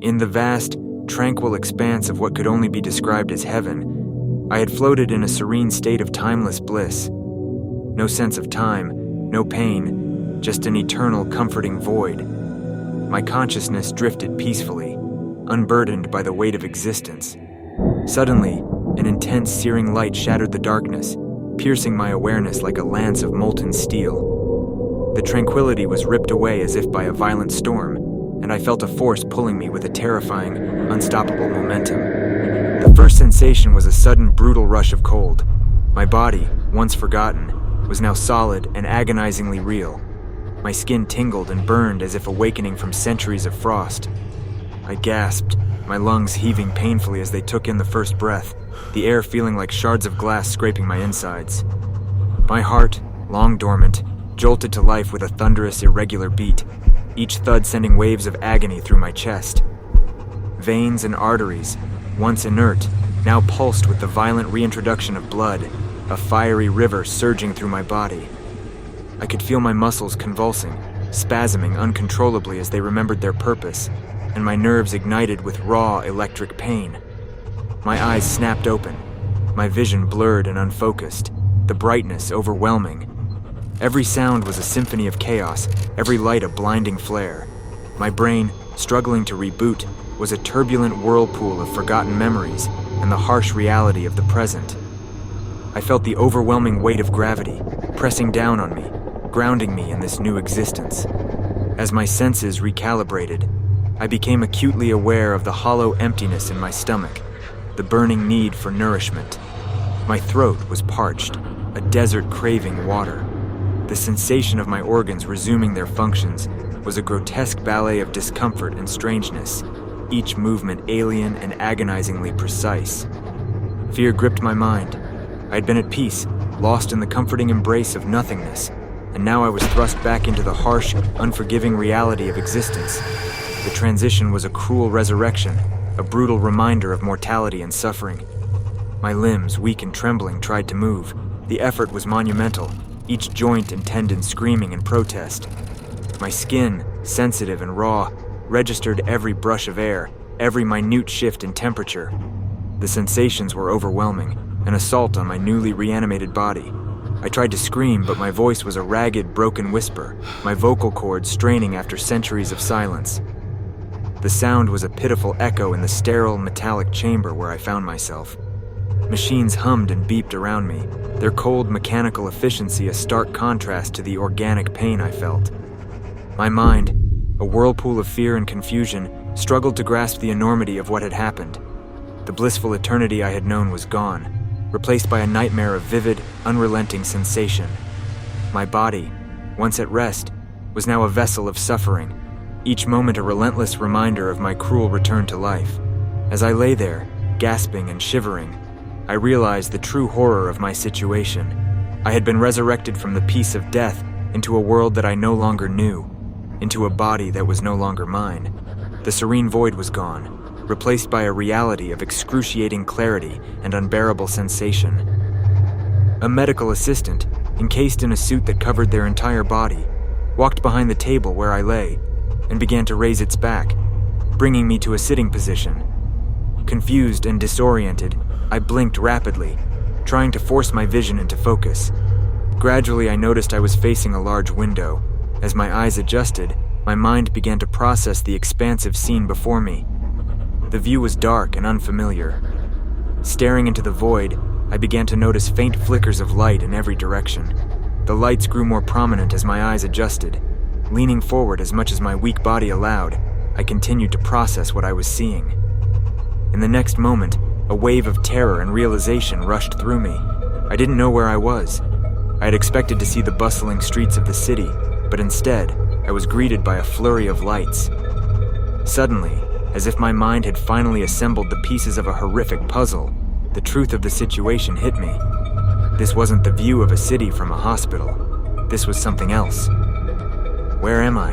In the vast, tranquil expanse of what could only be described as heaven, I had floated in a serene state of timeless bliss. No sense of time, no pain, just an eternal, comforting void. My consciousness drifted peacefully, unburdened by the weight of existence. Suddenly, an intense, searing light shattered the darkness, piercing my awareness like a lance of molten steel. The tranquility was ripped away as if by a violent storm, and I felt a force pulling me with a terrifying, unstoppable momentum. The first sensation was a sudden, brutal rush of cold. My body, once forgotten, was now solid and agonizingly real. My skin tingled and burned as if awakening from centuries of frost. I gasped, my lungs heaving painfully as they took in the first breath, the air feeling like shards of glass scraping my insides. My heart, long dormant, jolted to life with a thunderous, irregular beat, each thud sending waves of agony through my chest. Veins and arteries, once inert, now pulsed with the violent reintroduction of blood, a fiery river surging through my body. I could feel my muscles convulsing, spasming uncontrollably as they remembered their purpose, and my nerves ignited with raw electric pain. My eyes snapped open, my vision blurred and unfocused, the brightness overwhelming. Every sound was a symphony of chaos, every light a blinding flare. My brain, struggling to reboot, was a turbulent whirlpool of forgotten memories and the harsh reality of the present. I felt the overwhelming weight of gravity, pressing down on me, grounding me in this new existence. As my senses recalibrated, I became acutely aware of the hollow emptiness in my stomach, the burning need for nourishment. My throat was parched, a desert craving water. The sensation of my organs resuming their functions was a grotesque ballet of discomfort and strangeness, each movement alien and agonizingly precise. Fear gripped my mind. I had been at peace, lost in the comforting embrace of nothingness, and now I was thrust back into the harsh, unforgiving reality of existence. The transition was a cruel resurrection, a brutal reminder of mortality and suffering. My limbs, weak and trembling, tried to move. The effort was monumental, each joint and tendon screaming in protest. My skin, sensitive and raw, registered every brush of air, every minute shift in temperature. The sensations were overwhelming, an assault on my newly reanimated body. I tried to scream, but my voice was a ragged, broken whisper, my vocal cords straining after centuries of silence. The sound was a pitiful echo in the sterile, metallic chamber where I found myself. Machines hummed and beeped around me, their cold, mechanical efficiency a stark contrast to the organic pain I felt. My mind, a whirlpool of fear and confusion, struggled to grasp the enormity of what had happened. The blissful eternity I had known was gone, replaced by a nightmare of vivid, unrelenting sensation. My body, once at rest, was now a vessel of suffering, each moment a relentless reminder of my cruel return to life. As I lay there, gasping and shivering, I realized the true horror of my situation. I had been resurrected from the peace of death into a world that I no longer knew, into a body that was no longer mine. The serene void was gone, replaced by a reality of excruciating clarity and unbearable sensation. A medical assistant, encased in a suit that covered their entire body, walked behind the table where I lay and began to raise its back, bringing me to a sitting position. Confused and disoriented, I blinked rapidly, trying to force my vision into focus. Gradually, I noticed I was facing a large window. As my eyes adjusted, my mind began to process the expansive scene before me. The view was dark and unfamiliar. Staring into the void, I began to notice faint flickers of light in every direction. The lights grew more prominent as my eyes adjusted. Leaning forward as much as my weak body allowed, I continued to process what I was seeing. In the next moment, a wave of terror and realization rushed through me. I didn't know where I was. I had expected to see the bustling streets of the city, but instead, I was greeted by a flurry of lights. Suddenly, as if my mind had finally assembled the pieces of a horrific puzzle, the truth of the situation hit me. This wasn't the view of a city from a hospital. This was something else. Where am I?